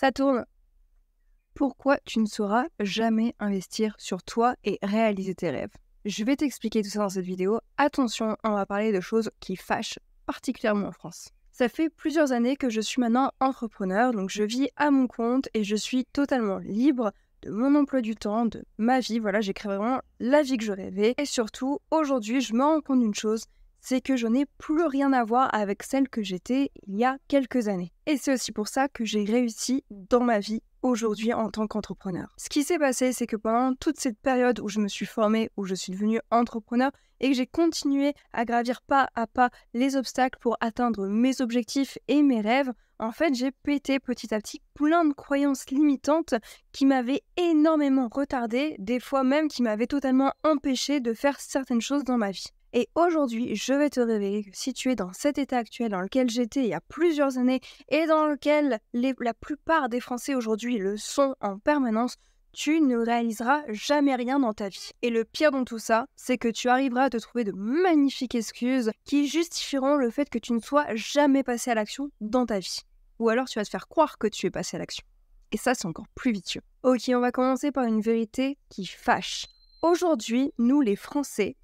Ça tourne. Pourquoi tu ne sauras jamais investir sur toi et réaliser tes rêves? Je vais t'expliquer tout ça dans cette vidéo. Attention, on va parler de choses qui fâchent particulièrement en France. Ça fait plusieurs années que je suis maintenant entrepreneur, donc je vis à mon compte et je suis totalement libre de mon emploi du temps, de ma vie. Voilà, j'ai créé vraiment la vie que je rêvais. Et surtout, aujourd'hui, je me rends compte d'une chose, c'est que je n'ai plus rien à voir avec celle que j'étais il y a quelques années. Et c'est aussi pour ça que j'ai réussi dans ma vie aujourd'hui en tant qu'entrepreneur. Ce qui s'est passé, c'est que pendant toute cette période où je me suis formée, où je suis devenue entrepreneur et que j'ai continué à gravir pas à pas les obstacles pour atteindre mes objectifs et mes rêves, en fait, j'ai pété petit à petit plein de croyances limitantes qui m'avaient énormément retardée, des fois même qui m'avaient totalement empêché de faire certaines choses dans ma vie. Et aujourd'hui, je vais te révéler que si tu es dans cet état actuel dans lequel j'étais il y a plusieurs années et dans lequel la plupart des Français aujourd'hui le sont en permanence, tu ne réaliseras jamais rien dans ta vie. Et le pire dans tout ça, c'est que tu arriveras à te trouver de magnifiques excuses qui justifieront le fait que tu ne sois jamais passé à l'action dans ta vie. Ou alors tu vas te faire croire que tu es passé à l'action. Et ça, c'est encore plus vicieux. Ok, on va commencer par une vérité qui fâche. Aujourd'hui, nous les Françaises,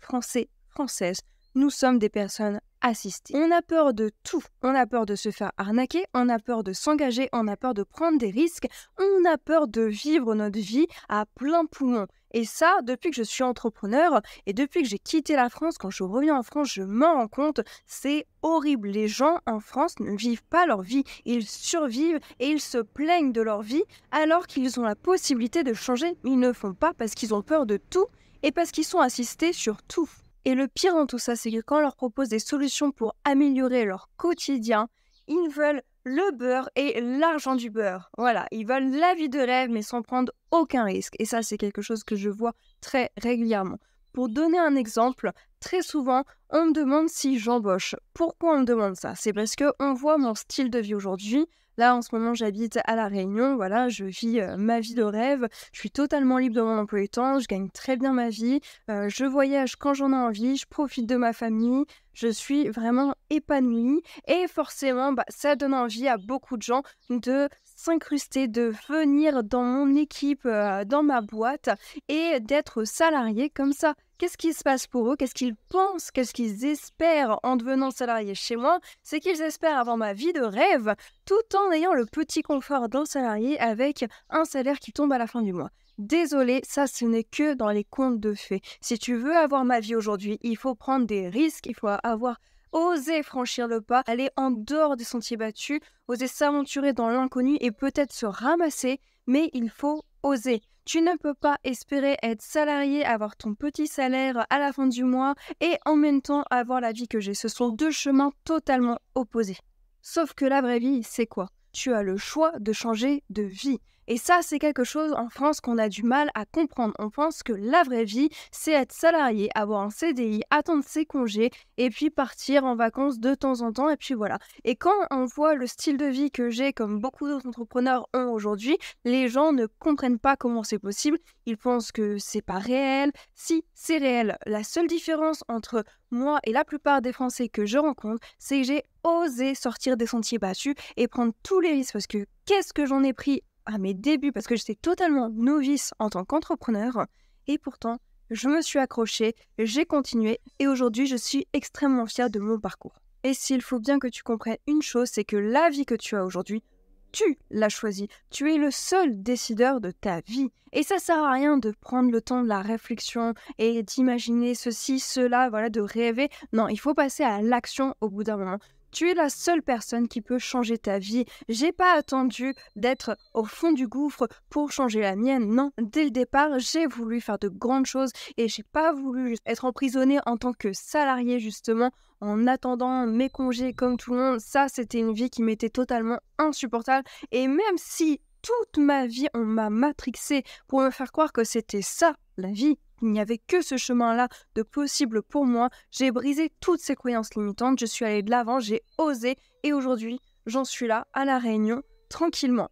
nous sommes des personnes assistées. On a peur de tout. On a peur de se faire arnaquer, on a peur de s'engager, on a peur de prendre des risques, on a peur de vivre notre vie à plein poumon. Et ça, depuis que je suis entrepreneur et depuis que j'ai quitté la France, quand je reviens en France, je m'en rends compte, c'est horrible. Les gens en France ne vivent pas leur vie, ils survivent et ils se plaignent de leur vie alors qu'ils ont la possibilité de changer, mais ils ne le font pas parce qu'ils ont peur de tout et parce qu'ils sont assistés sur tout. Et le pire dans tout ça, c'est que quand on leur propose des solutions pour améliorer leur quotidien, ils veulent le beurre et l'argent du beurre. Voilà, ils veulent la vie de rêve mais sans prendre aucun risque. Et ça, c'est quelque chose que je vois très régulièrement. Pour donner un exemple, très souvent, on me demande si j'embauche. Pourquoi on me demande ça? C'est parce qu'on voit mon style de vie aujourd'hui. Là, en ce moment, j'habite à La Réunion. Voilà, je vis ma vie de rêve. Je suis totalement libre de mon emploi du temps. Je gagne très bien ma vie. Je voyage quand j'en ai envie. Je profite de ma famille. Je suis vraiment épanouie. Et forcément, ça donne envie à beaucoup de gens de s'incruster, de venir dans mon équipe, dans ma boîte et d'être salarié comme ça. Qu'est-ce qui se passe pour eux? Qu'est-ce qu'ils pensent? Qu'est-ce qu'ils espèrent en devenant salarié chez moi? C'est qu'ils espèrent avoir ma vie de rêve tout en ayant le petit confort d'un salarié avec un salaire qui tombe à la fin du mois. Désolé, ça ce n'est que dans les contes de fées. Si tu veux avoir ma vie aujourd'hui, il faut prendre des risques, il faut avoir osé franchir le pas, aller en dehors des sentiers battus, oser s'aventurer dans l'inconnu et peut-être se ramasser, mais il faut oser. Tu ne peux pas espérer être salarié, avoir ton petit salaire à la fin du mois et en même temps avoir la vie que j'ai. Ce sont deux chemins totalement opposés. Sauf que la vraie vie, c'est quoi? Tu as le choix de changer de vie. Et ça, c'est quelque chose en France qu'on a du mal à comprendre. On pense que la vraie vie, c'est être salarié, avoir un CDI, attendre ses congés et puis partir en vacances de temps en temps et puis voilà. Et quand on voit le style de vie que j'ai, comme beaucoup d'autres entrepreneurs ont aujourd'hui, les gens ne comprennent pas comment c'est possible. Ils pensent que c'est pas réel. Si, c'est réel. La seule différence entre moi et la plupart des Français que je rencontre, c'est que j'ai osé sortir des sentiers battus et prendre tous les risques parce que qu'est-ce que j'en ai pris à mes débuts parce que j'étais totalement novice en tant qu'entrepreneur et pourtant je me suis accrochée, j'ai continué et aujourd'hui je suis extrêmement fière de mon parcours. Et s'il faut bien que tu comprennes une chose, c'est que la vie que tu as aujourd'hui, tu l'as choisie. Tu es le seul décideur de ta vie. Et ça sert à rien de prendre le temps de la réflexion et d'imaginer ceci, cela, voilà, de rêver. Non, il faut passer à l'action au bout d'un moment. Tu es la seule personne qui peut changer ta vie. J'ai pas attendu d'être au fond du gouffre pour changer la mienne. Non, dès le départ, j'ai voulu faire de grandes choses et j'ai pas voulu être emprisonnée en tant que salariée justement en attendant mes congés comme tout le monde. Ça, c'était une vie qui m'était totalement insupportable. Et même si toute ma vie, on m'a matrixée pour me faire croire que c'était ça, la vie, il n'y avait que ce chemin-là de possible pour moi. J'ai brisé toutes ces croyances limitantes, je suis allée de l'avant, j'ai osé et aujourd'hui, j'en suis là, à La Réunion, tranquillement.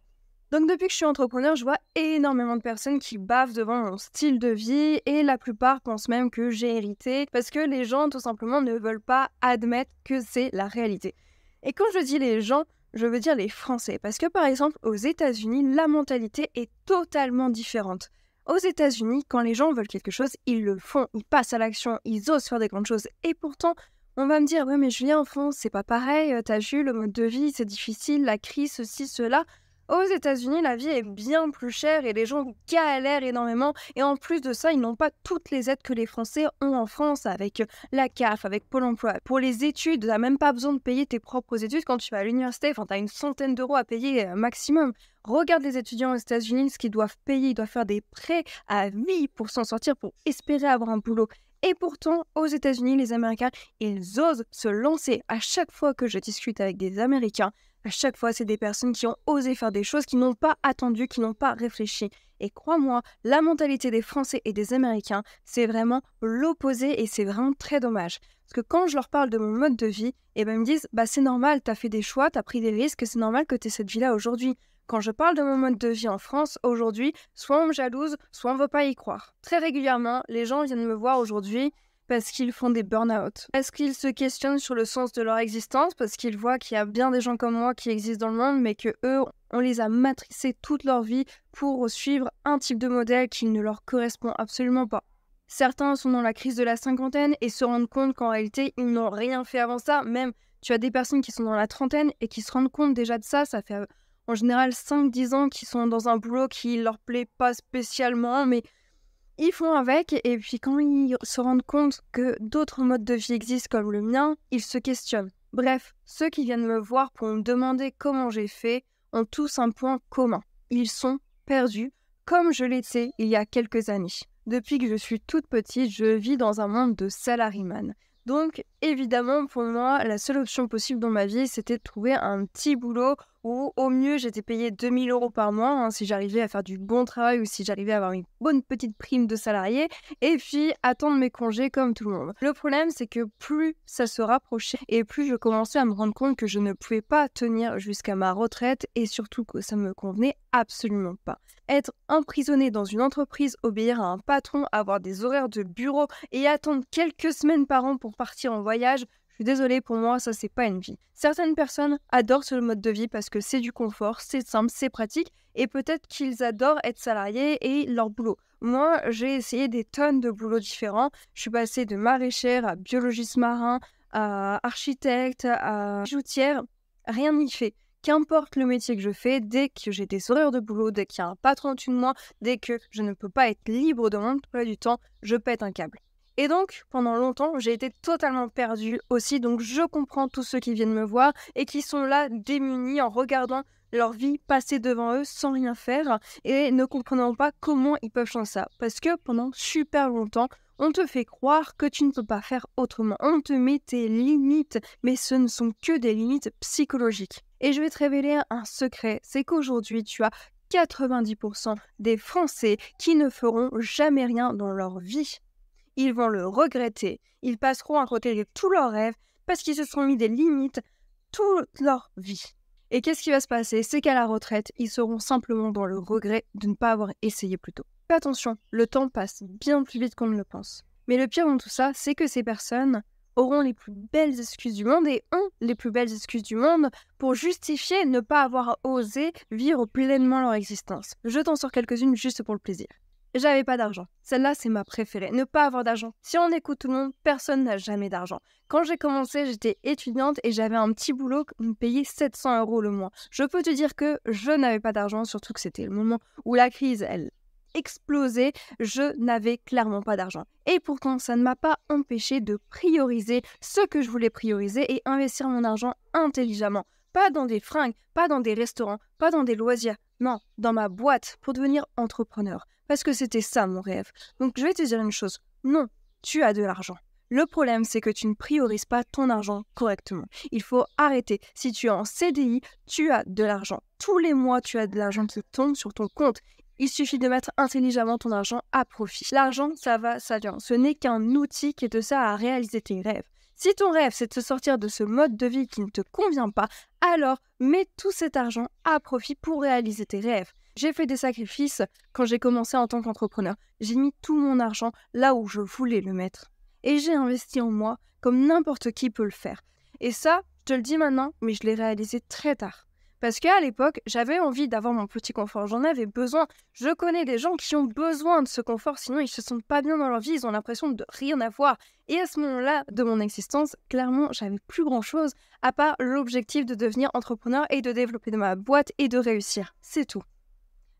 Donc depuis que je suis entrepreneur, je vois énormément de personnes qui bavent devant mon style de vie et la plupart pensent même que j'ai hérité parce que les gens tout simplement ne veulent pas admettre que c'est la réalité. Et quand je dis les gens, je veux dire les Français. Parce que par exemple, aux États-Unis, la mentalité est totalement différente. Aux États-Unis, quand les gens veulent quelque chose, ils le font, ils passent à l'action, ils osent faire des grandes choses. Et pourtant, on va me dire, ouais mais Julien, en France, c'est pas pareil, t'as vu, le mode de vie, c'est difficile, la crise, ceci, cela. Aux États-Unis, la vie est bien plus chère et les gens galèrent énormément. Et en plus de ça, ils n'ont pas toutes les aides que les Français ont en France avec la CAF, avec Pôle emploi. Pour les études, tu n'as même pas besoin de payer tes propres études quand tu vas à l'université. Enfin, tu as une centaine d'euros à payer maximum. Regarde les étudiants aux États-Unis, ce qu'ils doivent payer. Ils doivent faire des prêts à vie pour s'en sortir, pour espérer avoir un boulot. Et pourtant, aux États-Unis, les Américains, ils osent se lancer. À chaque fois que je discute avec des Américains, à chaque fois, c'est des personnes qui ont osé faire des choses, qui n'ont pas attendu, qui n'ont pas réfléchi. Et crois-moi, la mentalité des Français et des Américains, c'est vraiment l'opposé et c'est vraiment très dommage. Parce que quand je leur parle de mon mode de vie, ils me disent « c'est normal, t'as fait des choix, t'as pris des risques, c'est normal que t'aies cette vie-là aujourd'hui ». Quand je parle de mon mode de vie en France, aujourd'hui, soit on me jalouse, soit on ne veut pas y croire. Très régulièrement, les gens viennent me voir aujourd'hui parce qu'ils font des burn-out. Est-ce qu'ils se questionnent sur le sens de leur existence parce qu'ils voient qu'il y a bien des gens comme moi qui existent dans le monde, mais que eux, on les a matricés toute leur vie pour suivre un type de modèle qui ne leur correspond absolument pas. Certains sont dans la crise de la cinquantaine et se rendent compte qu'en réalité, ils n'ont rien fait avant ça. Même, tu as des personnes qui sont dans la trentaine et qui se rendent compte déjà de ça. Ça fait en général 5-10 ans qu'ils sont dans un boulot qui leur plaît pas spécialement, mais ils font avec, et puis quand ils se rendent compte que d'autres modes de vie existent comme le mien, ils se questionnent. Bref, ceux qui viennent me voir pour me demander comment j'ai fait ont tous un point commun. Ils sont perdus, comme je l'étais il y a quelques années. Depuis que je suis toute petite, je vis dans un monde de salaryman. Donc, évidemment, pour moi, la seule option possible dans ma vie, c'était de trouver un petit boulot où, au mieux, j'étais payée 2000 € par mois, si j'arrivais à faire du bon travail ou si j'arrivais à avoir une bonne petite prime de salarié, et puis attendre mes congés comme tout le monde. Le problème, c'est que plus ça se rapprochait et plus je commençais à me rendre compte que je ne pouvais pas tenir jusqu'à ma retraite et surtout que ça me convenait absolument pas. Être emprisonné dans une entreprise, obéir à un patron, avoir des horaires de bureau et attendre quelques semaines par an pour partir en voyage, je suis désolée, pour moi, ça, c'est pas une vie. Certaines personnes adorent ce mode de vie parce que c'est du confort, c'est simple, c'est pratique, et peut-être qu'ils adorent être salariés et leur boulot. Moi, j'ai essayé des tonnes de boulots différents. Je suis passée de maraîchère à biologiste marin, à architecte, à bijoutière. Rien n'y fait. Qu'importe le métier que je fais, dès que j'ai des horaires de boulot, dès qu'il y a un patron au-dessus de moi, dès que je ne peux pas être libre de mon emploi du temps, je pète un câble. Et donc, pendant longtemps, j'ai été totalement perdue aussi, donc je comprends tous ceux qui viennent me voir et qui sont là démunis en regardant leur vie passer devant eux sans rien faire et ne comprenant pas comment ils peuvent changer ça. Parce que pendant super longtemps, on te fait croire que tu ne peux pas faire autrement. On te met tes limites, mais ce ne sont que des limites psychologiques. Et je vais te révéler un secret, c'est qu'aujourd'hui, tu as 90% des Français qui ne feront jamais rien dans leur vie. Ils vont le regretter, ils passeront à côté de tous leurs rêves parce qu'ils se sont mis des limites toute leur vie. Et qu'est-ce qui va se passer? C'est qu'à la retraite, ils seront simplement dans le regret de ne pas avoir essayé plus tôt. Fais attention, le temps passe bien plus vite qu'on ne le pense. Mais le pire dans tout ça, c'est que ces personnes auront les plus belles excuses du monde et ont les plus belles excuses du monde pour justifier ne pas avoir osé vivre pleinement leur existence. Je t'en sors quelques-unes juste pour le plaisir. J'avais pas d'argent. Celle-là, c'est ma préférée. Ne pas avoir d'argent. Si on écoute tout le monde, personne n'a jamais d'argent. Quand j'ai commencé, j'étais étudiante et j'avais un petit boulot qui me payait 700 € le mois. Je peux te dire que je n'avais pas d'argent, surtout que c'était le moment où la crise, elle explosait. Je n'avais clairement pas d'argent. Et pourtant, ça ne m'a pas empêché de prioriser ce que je voulais prioriser et investir mon argent intelligemment. Pas dans des fringues, pas dans des restaurants, pas dans des loisirs. Non, dans ma boîte pour devenir entrepreneur. Parce que c'était ça mon rêve. Donc je vais te dire une chose. Non, tu as de l'argent. Le problème, c'est que tu ne priorises pas ton argent correctement. Il faut arrêter. Si tu es en CDI, tu as de l'argent. Tous les mois, tu as de l'argent qui tombe sur ton compte. Il suffit de mettre intelligemment ton argent à profit. L'argent, ça va, ça vient. Ce n'est qu'un outil qui te sert à réaliser tes rêves. Si ton rêve, c'est de se sortir de ce mode de vie qui ne te convient pas, alors mets tout cet argent à profit pour réaliser tes rêves. J'ai fait des sacrifices quand j'ai commencé en tant qu'entrepreneur. J'ai mis tout mon argent là où je voulais le mettre. Et j'ai investi en moi comme n'importe qui peut le faire. Et ça, je te le dis maintenant, mais je l'ai réalisé très tard. Parce qu'à l'époque, j'avais envie d'avoir mon petit confort, j'en avais besoin. Je connais des gens qui ont besoin de ce confort, sinon ils se sentent pas bien dans leur vie, ils ont l'impression de rien avoir. Et à ce moment-là de mon existence, clairement, j'avais plus grand-chose à part l'objectif de devenir entrepreneur et de développer ma boîte et de réussir. C'est tout.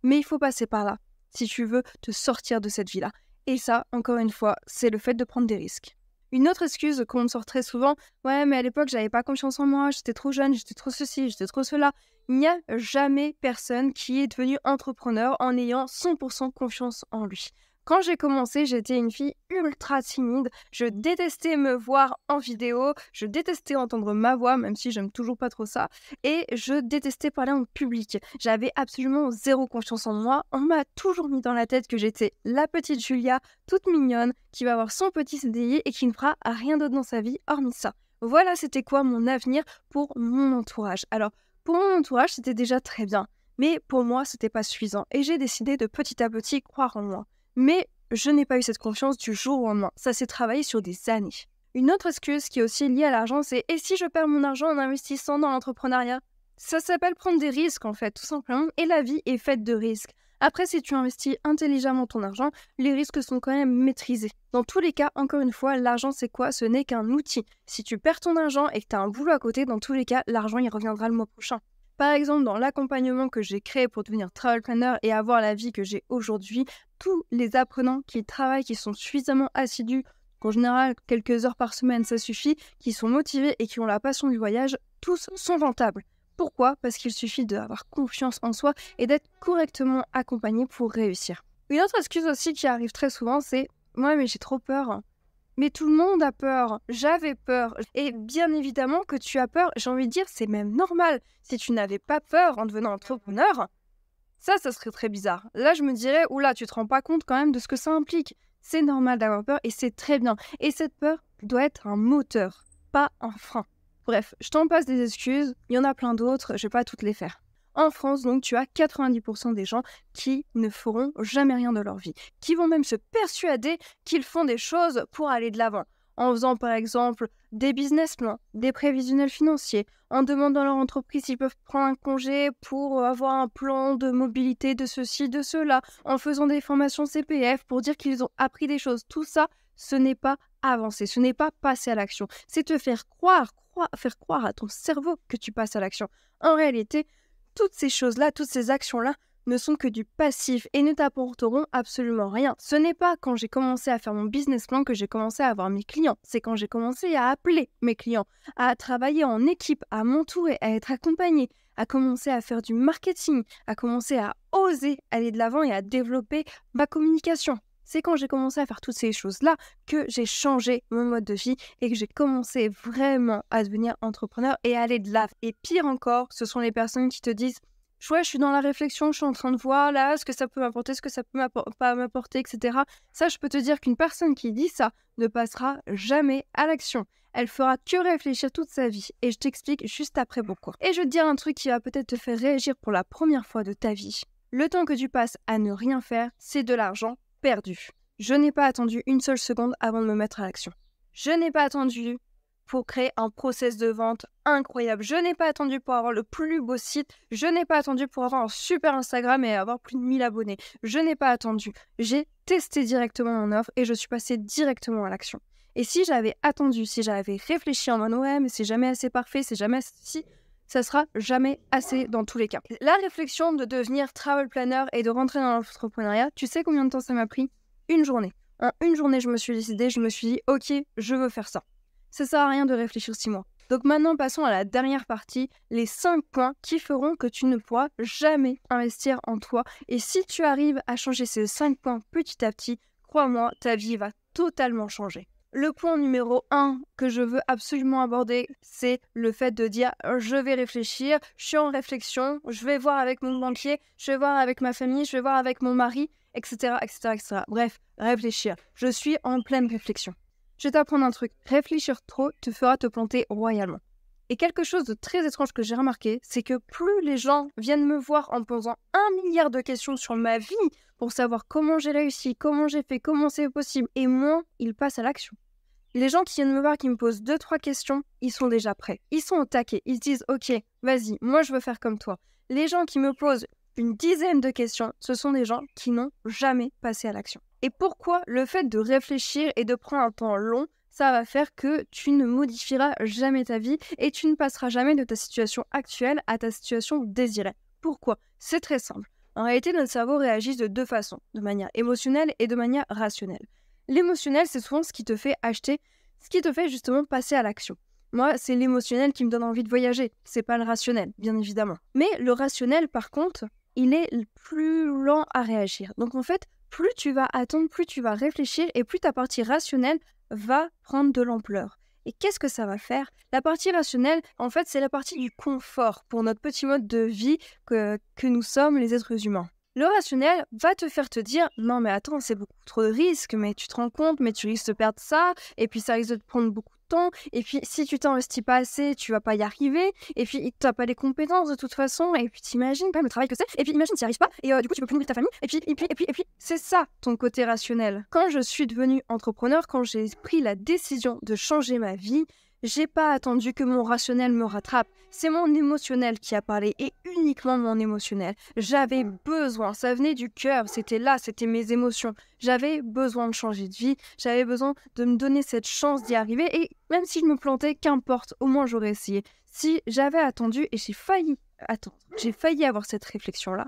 Mais il faut passer par là, si tu veux te sortir de cette vie-là. Et ça, encore une fois, c'est le fait de prendre des risques. Une autre excuse qu'on me sort très souvent, ouais, mais à l'époque, j'avais pas confiance en moi, j'étais trop jeune, j'étais trop ceci, j'étais trop cela. Il n'y a jamais personne qui est devenu entrepreneur en ayant 100% confiance en lui. Quand j'ai commencé, j'étais une fille ultra timide. Je détestais me voir en vidéo, je détestais entendre ma voix, même si j'aime toujours pas trop ça, et je détestais parler en public. J'avais absolument zéro confiance en moi. On m'a toujours mis dans la tête que j'étais la petite Julia, toute mignonne, qui va avoir son petit CDI et qui ne fera rien d'autre dans sa vie hormis ça. Voilà, c'était quoi mon avenir pour mon entourage. Alors, pour mon entourage, c'était déjà très bien, mais pour moi, c'était pas suffisant, et j'ai décidé de petit à petit croire en moi. Mais je n'ai pas eu cette confiance du jour au lendemain. Ça s'est travaillé sur des années. Une autre excuse qui est aussi liée à l'argent, c'est « et si je perds mon argent en investissant dans l'entrepreneuriat ?» Ça s'appelle prendre des risques en fait, tout simplement. Et la vie est faite de risques. Après, si tu investis intelligemment ton argent, les risques sont quand même maîtrisés. Dans tous les cas, encore une fois, l'argent c'est quoi? Ce n'est qu'un outil. Si tu perds ton argent et que tu as un boulot à côté, dans tous les cas, l'argent il reviendra le mois prochain. Par exemple, dans l'accompagnement que j'ai créé pour devenir travel planner et avoir la vie que j'ai aujourd'hui, tous les apprenants qui travaillent, qui sont suffisamment assidus, qu'en général quelques heures par semaine ça suffit, qui sont motivés et qui ont la passion du voyage, tous sont rentables. Pourquoi? Parce qu'il suffit d'avoir confiance en soi et d'être correctement accompagné pour réussir. Une autre excuse aussi qui arrive très souvent, c'est « ouais mais j'ai trop peur ». Mais tout le monde a peur, j'avais peur. Et bien évidemment que tu as peur, j'ai envie de dire, c'est même normal. Si tu n'avais pas peur en devenant entrepreneur, ça serait très bizarre. Là, je me dirais, oula, tu te rends pas compte quand même de ce que ça implique. C'est normal d'avoir peur et c'est très bien. Et cette peur doit être un moteur, pas un frein. Bref, je t'en passe des excuses, il y en a plein d'autres, je vais pas toutes les faire. En France, donc, tu as 90% des gens qui ne feront jamais rien de leur vie, qui vont même se persuader qu'ils font des choses pour aller de l'avant, en faisant par exemple des business plans, des prévisionnels financiers, en demandant à leur entreprise s'ils peuvent prendre un congé pour avoir un plan de mobilité de ceci, de cela, en faisant des formations CPF pour dire qu'ils ont appris des choses. Tout ça, ce n'est pas avancer, ce n'est pas passer à l'action. C'est te faire croire à ton cerveau que tu passes à l'action. En réalité, toutes ces choses-là, toutes ces actions-là ne sont que du passif et ne t'apporteront absolument rien. Ce n'est pas quand j'ai commencé à faire mon business plan que j'ai commencé à avoir mes clients. C'est quand j'ai commencé à appeler mes clients, à travailler en équipe, à m'entourer, à être accompagnée, à commencer à faire du marketing, à commencer à oser aller de l'avant et à développer ma communication. C'est quand j'ai commencé à faire toutes ces choses-là que j'ai changé mon mode de vie et que j'ai commencé vraiment à devenir entrepreneur et à aller de l'avant. Et pire encore, ce sont les personnes qui te disent « Ouais, je suis dans la réflexion, je suis en train de voir là ce que ça peut m'apporter, ce que ça peut pas m'apporter, etc. » Ça, je peux te dire qu'une personne qui dit ça ne passera jamais à l'action. Elle fera que réfléchir toute sa vie. Et je t'explique juste après pourquoi. Et je vais te dire un truc qui va peut-être te faire réagir pour la première fois de ta vie. Le temps que tu passes à ne rien faire, c'est de l'argent perdu. Je n'ai pas attendu une seule seconde avant de me mettre à l'action. Je n'ai pas attendu pour créer un process de vente incroyable. Je n'ai pas attendu pour avoir le plus beau site. Je n'ai pas attendu pour avoir un super Instagram et avoir plus de 1000 abonnés. Je n'ai pas attendu. J'ai testé directement mon offre et je suis passée directement à l'action. Et si j'avais attendu, si j'avais réfléchi en mode ouais, mais c'est jamais assez parfait, c'est jamais assez... ça sera jamais assez dans tous les cas. La réflexion de devenir travel planner et de rentrer dans l'entrepreneuriat, tu sais combien de temps ça m'a pris? Une journée. En une journée, je me suis décidée, je me suis dit, ok, je veux faire ça. Ça sert à rien de réfléchir 6 mois. Donc maintenant, passons à la dernière partie, les 5 points qui feront que tu ne pourras jamais investir en toi. Et si tu arrives à changer ces 5 points petit à petit, crois-moi, ta vie va totalement changer. Le point numéro 1 que je veux absolument aborder, c'est le fait de dire « je vais réfléchir, je suis en réflexion, je vais voir avec mon banquier, je vais voir avec ma famille, je vais voir avec mon mari, etc. etc., etc. » Bref, réfléchir. Je suis en pleine réflexion. Je vais t'apprendre un truc. Réfléchir trop te fera te planter royalement. Et quelque chose de très étrange que j'ai remarqué, c'est que plus les gens viennent me voir en me posant 1 milliard de questions sur ma vie pour savoir comment j'ai réussi, comment j'ai fait, comment c'est possible, et moins ils passent à l'action. Les gens qui viennent me voir, qui me posent 2-3 questions, ils sont déjà prêts. Ils sont au taquet. Ils se disent « Ok, vas-y, moi je veux faire comme toi ». Les gens qui me posent une dizaine de questions, ce sont des gens qui n'ont jamais passé à l'action. Et pourquoi le fait de réfléchir et de prendre un temps long, ça va faire que tu ne modifieras jamais ta vie et tu ne passeras jamais de ta situation actuelle à ta situation désirée. Pourquoi ? C'est très simple. En réalité, notre cerveau réagit de 2 façons, de manière émotionnelle et de manière rationnelle. L'émotionnel, c'est souvent ce qui te fait acheter, ce qui te fait justement passer à l'action. Moi, c'est l'émotionnel qui me donne envie de voyager, c'est pas le rationnel, bien évidemment. Mais le rationnel, par contre, il est le plus lent à réagir. Donc en fait, plus tu vas attendre, plus tu vas réfléchir et plus ta partie rationnelle va prendre de l'ampleur. Et qu'est-ce que ça va faire ? La partie rationnelle, en fait, c'est la partie du confort pour notre petit mode de vie que nous sommes les êtres humains. Le rationnel va te faire te dire « Non mais attends, c'est beaucoup trop de risques, mais tu te rends compte, mais tu risques de perdre ça, et puis ça risque de te prendre beaucoup de temps, et puis si tu t'investis pas assez, tu vas pas y arriver, et puis t'as pas les compétences de toute façon, et puis t'imagines pas le travail que c'est, et puis imagine t'y arrives pas, et du coup tu peux plus nourrir ta famille, et puis c'est ça ton côté rationnel. Quand je suis devenue entrepreneur, quand j'ai pris la décision de changer ma vie, j'ai pas attendu que mon rationnel me rattrape. C'est mon émotionnel qui a parlé et uniquement mon émotionnel. J'avais besoin, ça venait du cœur, c'était là, c'était mes émotions. J'avais besoin de changer de vie, j'avais besoin de me donner cette chance d'y arriver et même si je me plantais, qu'importe, au moins j'aurais essayé. Si j'avais attendu et j'ai failli attendre, j'ai failli avoir cette réflexion-là,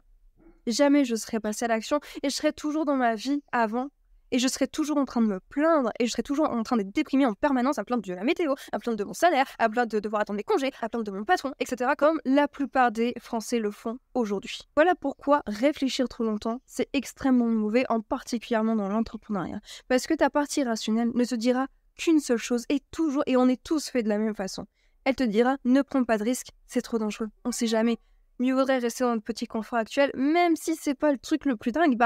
jamais je serais passée à l'action et je serais toujours dans ma vie avant. Et je serais toujours en train de me plaindre, et je serais toujours en train d'être déprimée en permanence, à plaindre de la météo, à plaindre de mon salaire, à plaindre de devoir attendre mes congés, à plaindre de mon patron, etc. comme la plupart des Français le font aujourd'hui. Voilà pourquoi réfléchir trop longtemps, c'est extrêmement mauvais, en particulièrement dans l'entrepreneuriat. Parce que ta partie rationnelle ne te dira qu'une seule chose, et on est tous faits de la même façon. Elle te dira, ne prends pas de risques, c'est trop dangereux, on sait jamais. Mieux vaudrait rester dans notre petit confort actuel, même si c'est pas le truc le plus dingue,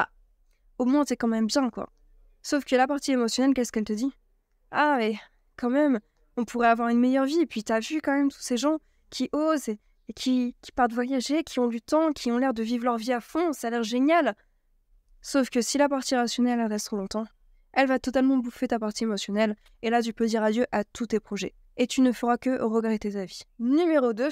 au moins c'est quand même bien, quoi. Sauf que la partie émotionnelle, qu'est-ce qu'elle te dit ? Ah, mais quand même, on pourrait avoir une meilleure vie. Et puis t'as vu quand même tous ces gens qui osent et qui partent voyager, qui ont du temps, qui ont l'air de vivre leur vie à fond, ça a l'air génial. Sauf que si la partie rationnelle elle reste trop longtemps, elle va totalement bouffer ta partie émotionnelle. Et là, tu peux dire adieu à tous tes projets. Et tu ne feras que regretter ta vie. Numéro 2,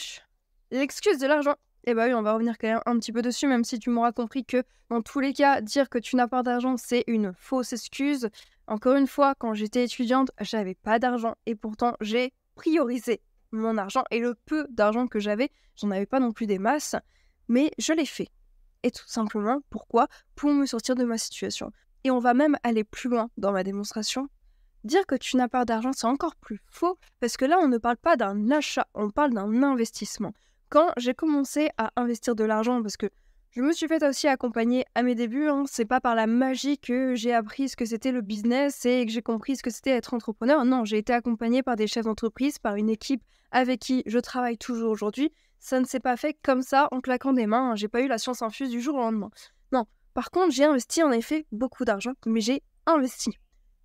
l'excuse de l'argent. Eh bah oui, on va revenir quand même un petit peu dessus, même si tu m'auras compris que, dans tous les cas, dire que tu n'as pas d'argent, c'est une fausse excuse. Encore une fois, quand j'étais étudiante, j'avais pas d'argent, et pourtant, j'ai priorisé mon argent, et le peu d'argent que j'avais, j'en avais pas non plus des masses, mais je l'ai fait. Et tout simplement, pourquoi ? Pour me sortir de ma situation. Et on va même aller plus loin dans ma démonstration. Dire que tu n'as pas d'argent, c'est encore plus faux, parce que là, on ne parle pas d'un achat, on parle d'un investissement. Quand j'ai commencé à investir de l'argent, parce que je me suis fait aussi accompagner à mes débuts, c'est pas par la magie que j'ai appris ce que c'était le business et que j'ai compris ce que c'était être entrepreneur. Non, j'ai été accompagnée par des chefs d'entreprise, par une équipe avec qui je travaille toujours aujourd'hui. Ça ne s'est pas fait comme ça, en claquant des mains. J'ai pas eu la science infuse du jour au lendemain. Non, par contre, j'ai investi en effet beaucoup d'argent, mais j'ai investi.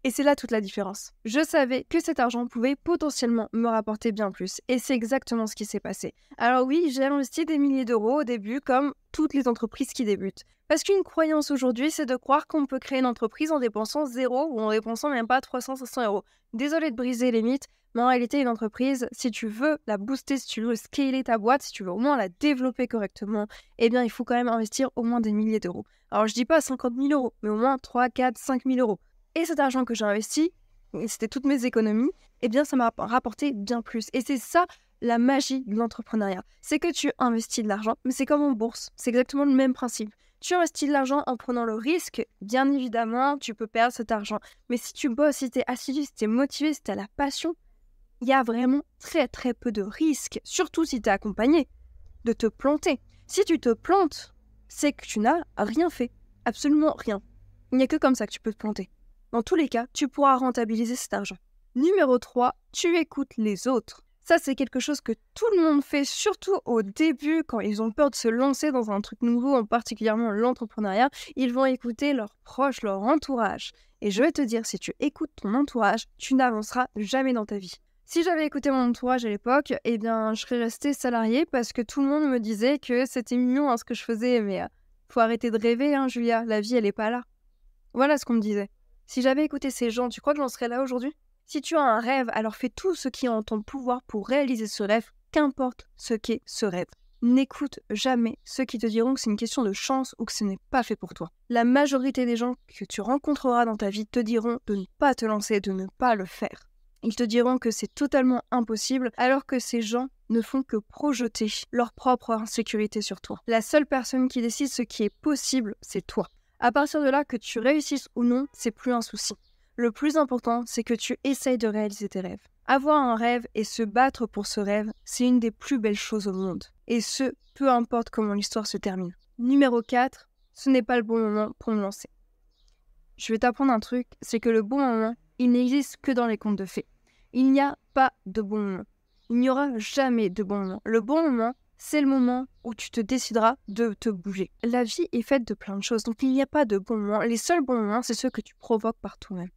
Et c'est là toute la différence. Je savais que cet argent pouvait potentiellement me rapporter bien plus. Et c'est exactement ce qui s'est passé. Alors oui, j'ai investi des milliers d'euros au début, comme toutes les entreprises qui débutent. Parce qu'une croyance aujourd'hui, c'est de croire qu'on peut créer une entreprise en dépensant 0 ou en dépensant même pas 300-500 euros. Désolée de briser les mythes, mais en réalité, une entreprise, si tu veux la booster, si tu veux scaler ta boîte, si tu veux au moins la développer correctement, eh bien, il faut quand même investir au moins des milliers d'euros. Alors je dis pas 50 000 euros, mais au moins 3, 4, 5 000 euros. Et cet argent que j'ai investi, et c'était toutes mes économies, eh bien ça m'a rapporté bien plus. Et c'est ça la magie de l'entrepreneuriat. C'est que tu investis de l'argent, mais c'est comme en bourse, c'est exactement le même principe. Tu investis de l'argent en prenant le risque, bien évidemment, tu peux perdre cet argent. Mais si tu bosses, si tu es assidu, si tu es motivé, si tu as la passion, il y a vraiment très très peu de risques, surtout si tu es accompagné, de te planter. Si tu te plantes, c'est que tu n'as rien fait, absolument rien. Il n'y a que comme ça que tu peux te planter. Dans tous les cas, tu pourras rentabiliser cet argent. Numéro 3, tu écoutes les autres. Ça, c'est quelque chose que tout le monde fait, surtout au début, quand ils ont peur de se lancer dans un truc nouveau, en particulièrement l'entrepreneuriat. Ils vont écouter leurs proches, leur entourage. Et je vais te dire, si tu écoutes ton entourage, tu n'avanceras jamais dans ta vie. Si j'avais écouté mon entourage à l'époque, eh bien, je serais restée salariée parce que tout le monde me disait que c'était mignon ce que je faisais, mais faut arrêter de rêver, Julia, la vie, elle est pas là. Voilà ce qu'on me disait. Si j'avais écouté ces gens, tu crois que j'en serais là aujourd'hui ? Si tu as un rêve, alors fais tout ce qui est en ton pouvoir pour réaliser ce rêve, qu'importe ce qu'est ce rêve. N'écoute jamais ceux qui te diront que c'est une question de chance ou que ce n'est pas fait pour toi. La majorité des gens que tu rencontreras dans ta vie te diront de ne pas te lancer, de ne pas le faire. Ils te diront que c'est totalement impossible, alors que ces gens ne font que projeter leur propre insécurité sur toi. La seule personne qui décide ce qui est possible, c'est toi. À partir de là, que tu réussisses ou non, c'est plus un souci. Le plus important, c'est que tu essayes de réaliser tes rêves. Avoir un rêve et se battre pour ce rêve, c'est une des plus belles choses au monde. Et ce, peu importe comment l'histoire se termine. Numéro 4, ce n'est pas le bon moment pour me lancer. Je vais t'apprendre un truc, c'est que le bon moment, il n'existe que dans les contes de fées. Il n'y a pas de bon moment. Il n'y aura jamais de bon moment. Le bon moment, c'est le moment où tu te décideras de te bouger. La vie est faite de plein de choses, donc il n'y a pas de bon moment. Les seuls bons moments, c'est ceux que tu provoques par toi-même.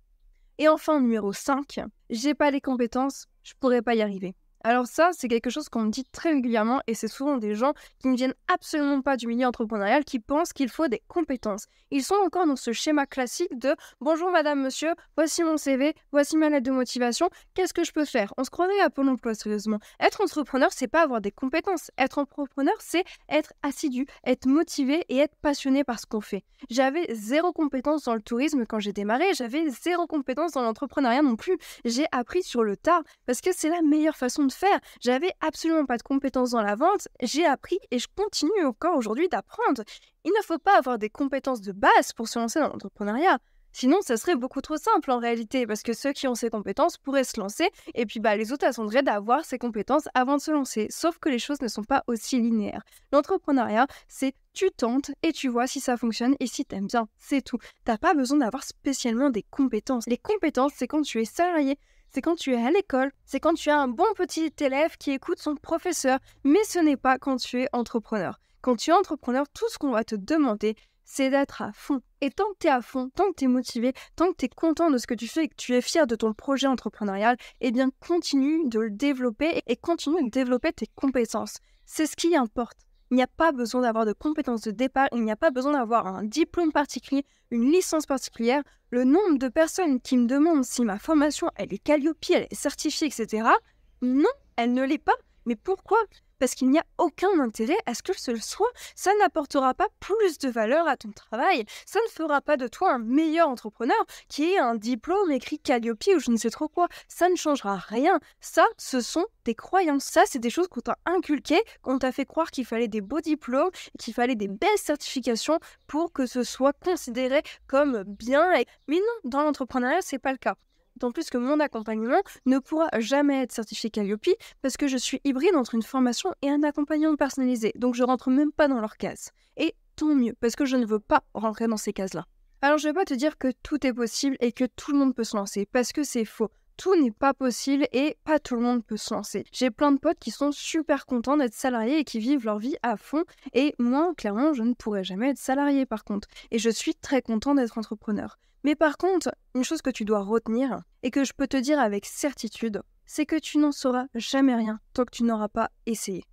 Et enfin, numéro 5, j'ai pas les compétences, je pourrais pas y arriver. Alors ça, c'est quelque chose qu'on me dit très régulièrement et c'est souvent des gens qui ne viennent absolument pas du milieu entrepreneurial qui pensent qu'il faut des compétences. Ils sont encore dans ce schéma classique de « Bonjour madame, monsieur, voici mon CV, voici ma lettre de motivation, qu'est-ce que je peux faire ?» On se croirait à Pôle emploi, sérieusement. Être entrepreneur, c'est pas avoir des compétences. Être entrepreneur, c'est être assidu, être motivé et être passionné par ce qu'on fait. J'avais 0 compétences dans le tourisme quand j'ai démarré, j'avais 0 compétences dans l'entrepreneuriat non plus. J'ai appris sur le tard parce que c'est la meilleure façon de faire. J'avais absolument pas de compétences dans la vente, j'ai appris et je continue encore aujourd'hui d'apprendre. Il ne faut pas avoir des compétences de base pour se lancer dans l'entrepreneuriat. Sinon, ça serait beaucoup trop simple en réalité, parce que ceux qui ont ces compétences pourraient se lancer, et puis les autres attendraient d'avoir ces compétences avant de se lancer. Sauf que les choses ne sont pas aussi linéaires. L'entrepreneuriat, c'est tu tentes et tu vois si ça fonctionne et si t'aimes bien, c'est tout. T'as pas besoin d'avoir spécialement des compétences. Les compétences, c'est quand tu es salarié, c'est quand tu es à l'école, c'est quand tu as un bon petit élève qui écoute son professeur, mais ce n'est pas quand tu es entrepreneur. Quand tu es entrepreneur, tout ce qu'on va te demander, c'est d'être à fond. Et tant que tu es à fond, tant que tu es motivé, tant que tu es content de ce que tu fais et que tu es fier de ton projet entrepreneurial, eh bien continue de le développer et continue de développer tes compétences. C'est ce qui importe. Il n'y a pas besoin d'avoir de compétences de départ, il n'y a pas besoin d'avoir un diplôme particulier, une licence particulière. Le nombre de personnes qui me demandent si ma formation, elle est Calliope, elle est certifiée, etc. Non, elle ne l'est pas. Mais pourquoi ? Parce qu'il n'y a aucun intérêt à ce que ce soit. Ça n'apportera pas plus de valeur à ton travail. Ça ne fera pas de toi un meilleur entrepreneur qui ait un diplôme écrit Calliope ou je ne sais trop quoi. Ça ne changera rien. Ça, ce sont des croyances. Ça, c'est des choses qu'on t'a inculquées, qu'on t'a fait croire qu'il fallait des beaux diplômes, qu'il fallait des belles certifications pour que ce soit considéré comme bien. Mais non, dans l'entrepreneuriat, c'est pas le cas. D'autant plus que mon accompagnement ne pourra jamais être certifié Calliope parce que je suis hybride entre une formation et un accompagnement personnalisé. Donc je rentre même pas dans leurs cases. Et tant mieux, parce que je ne veux pas rentrer dans ces cases-là. Alors je vais pas te dire que tout est possible et que tout le monde peut se lancer, parce que c'est faux. Tout n'est pas possible et pas tout le monde peut se lancer. J'ai plein de potes qui sont super contents d'être salariés et qui vivent leur vie à fond. Et moi, clairement, je ne pourrais jamais être salarié par contre. Et je suis très content d'être entrepreneur. Mais par contre, une chose que tu dois retenir et que je peux te dire avec certitude, c'est que tu n'en sauras jamais rien tant que tu n'auras pas essayé.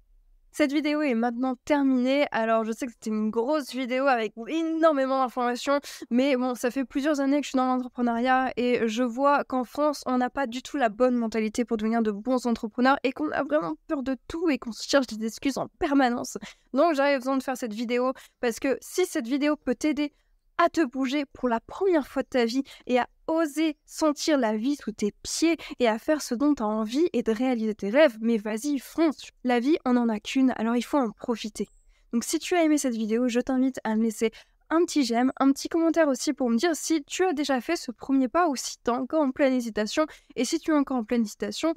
Cette vidéo est maintenant terminée, alors je sais que c'était une grosse vidéo avec énormément d'informations, mais bon, ça fait plusieurs années que je suis dans l'entrepreneuriat et je vois qu'en France, on n'a pas du tout la bonne mentalité pour devenir de bons entrepreneurs et qu'on a vraiment peur de tout et qu'on se cherche des excuses en permanence. Donc j'avais besoin de faire cette vidéo parce que si cette vidéo peut t'aider à te bouger pour la première fois de ta vie et à oser sentir la vie sous tes pieds et à faire ce dont tu as envie et de réaliser tes rêves, mais vas-y, fonce. La vie, on n'en a qu'une, alors il faut en profiter. Donc si tu as aimé cette vidéo, je t'invite à me laisser un petit j'aime, un petit commentaire aussi pour me dire si tu as déjà fait ce premier pas ou si tu es encore en pleine hésitation. Et si tu es encore en pleine hésitation,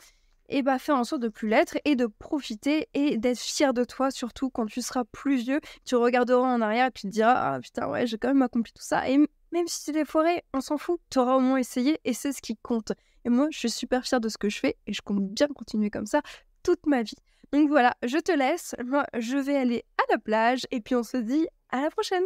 et faire en sorte de plus l'être et de profiter et d'être fier de toi, surtout quand tu seras plus vieux. Tu regarderas en arrière et tu te diras « Ah putain, ouais, j'ai quand même accompli tout ça. » Et même si c'est des foirés, on s'en fout. Tu auras au moins essayé et c'est ce qui compte. Et moi, je suis super fière de ce que je fais et je compte bien continuer comme ça toute ma vie. Donc voilà, je te laisse. Moi, je vais aller à la plage et puis on se dit à la prochaine.